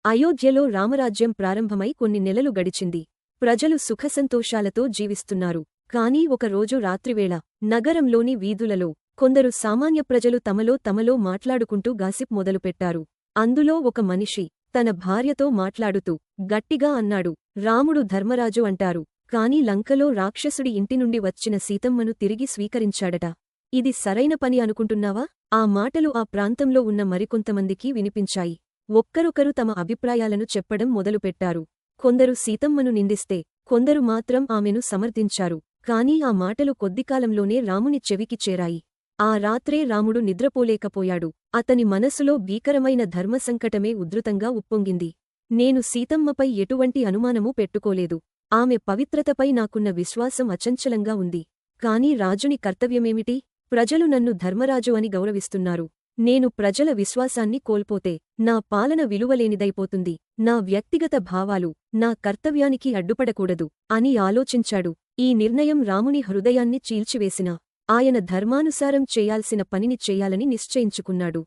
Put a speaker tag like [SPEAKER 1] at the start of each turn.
[SPEAKER 1] అయోధ్యలో రామరాజ్యం ప్రారంభమై కొన్ని నెలలు గడిచింది. ప్రజలు సుఖసంతోషాలతో జీవిస్తున్నారు. కానీ ఒకరోజు రాత్రివేళ నగరంలోని వీధులలో కొందరు సామాన్య ప్రజలు తమలో మాట్లాడుకుంటూ గాసిప్ మొదలుపెట్టారు. అందులో ఒక మనిషి తన భార్యతో మాట్లాడుతూ గట్టిగా అన్నాడు, రాముడు ధర్మరాజు అంటారు, కాని లంకలో రాక్షసుడి ఇంటినుండి వచ్చిన సీతమ్మను తిరిగి స్వీకరించాడట. ఇది సరైన పని అనుకుంటున్నావా? ఆ మాటలు ఆ ప్రాంతంలో ఉన్న మరికొంతమందికి వినిపించాయి. ఒక్కరొకరు తమ అభిప్రాయాలను చెప్పడం మొదలుపెట్టారు. కొందరు సీతమ్మను నిందిస్తే, కొందరు మాత్రం ఆమెను సమర్థించారు. కానీ ఆ మాటలు కొద్దికాలంలోనే రాముని చెవికి చేరాయి. ఆ రాత్రే రాముడు నిద్రపోలేకపోయాడు. అతని మనసులో భీకరమైన ధర్మసంకటమే ఉధృతంగా ఉప్పొంగింది. నేను సీతమ్మపై ఎటువంటి అనుమానమూ పెట్టుకోలేదు. ఆమె పవిత్రతపై నాకున్న విశ్వాసం అచంచలంగా ఉంది. కాని రాజుని కర్తవ్యమేమిటి? ప్రజలు నన్ను ధర్మరాజు అని గౌరవిస్తున్నారు. నేను ప్రజల విశ్వాసాన్ని కోల్పోతే నా పాలన విలువలేనిదైపోతుంది. నా వ్యక్తిగత భావాలు నా కర్తవ్యానికి అడ్డుపడకూడదు అని ఆలోచించాడు. ఈ నిర్ణయం రాముని హృదయాన్ని చీల్చివేసినా ఆయన ధర్మానుసారం చేయాల్సిన పనిని చేయాలని నిశ్చయించుకున్నాడు.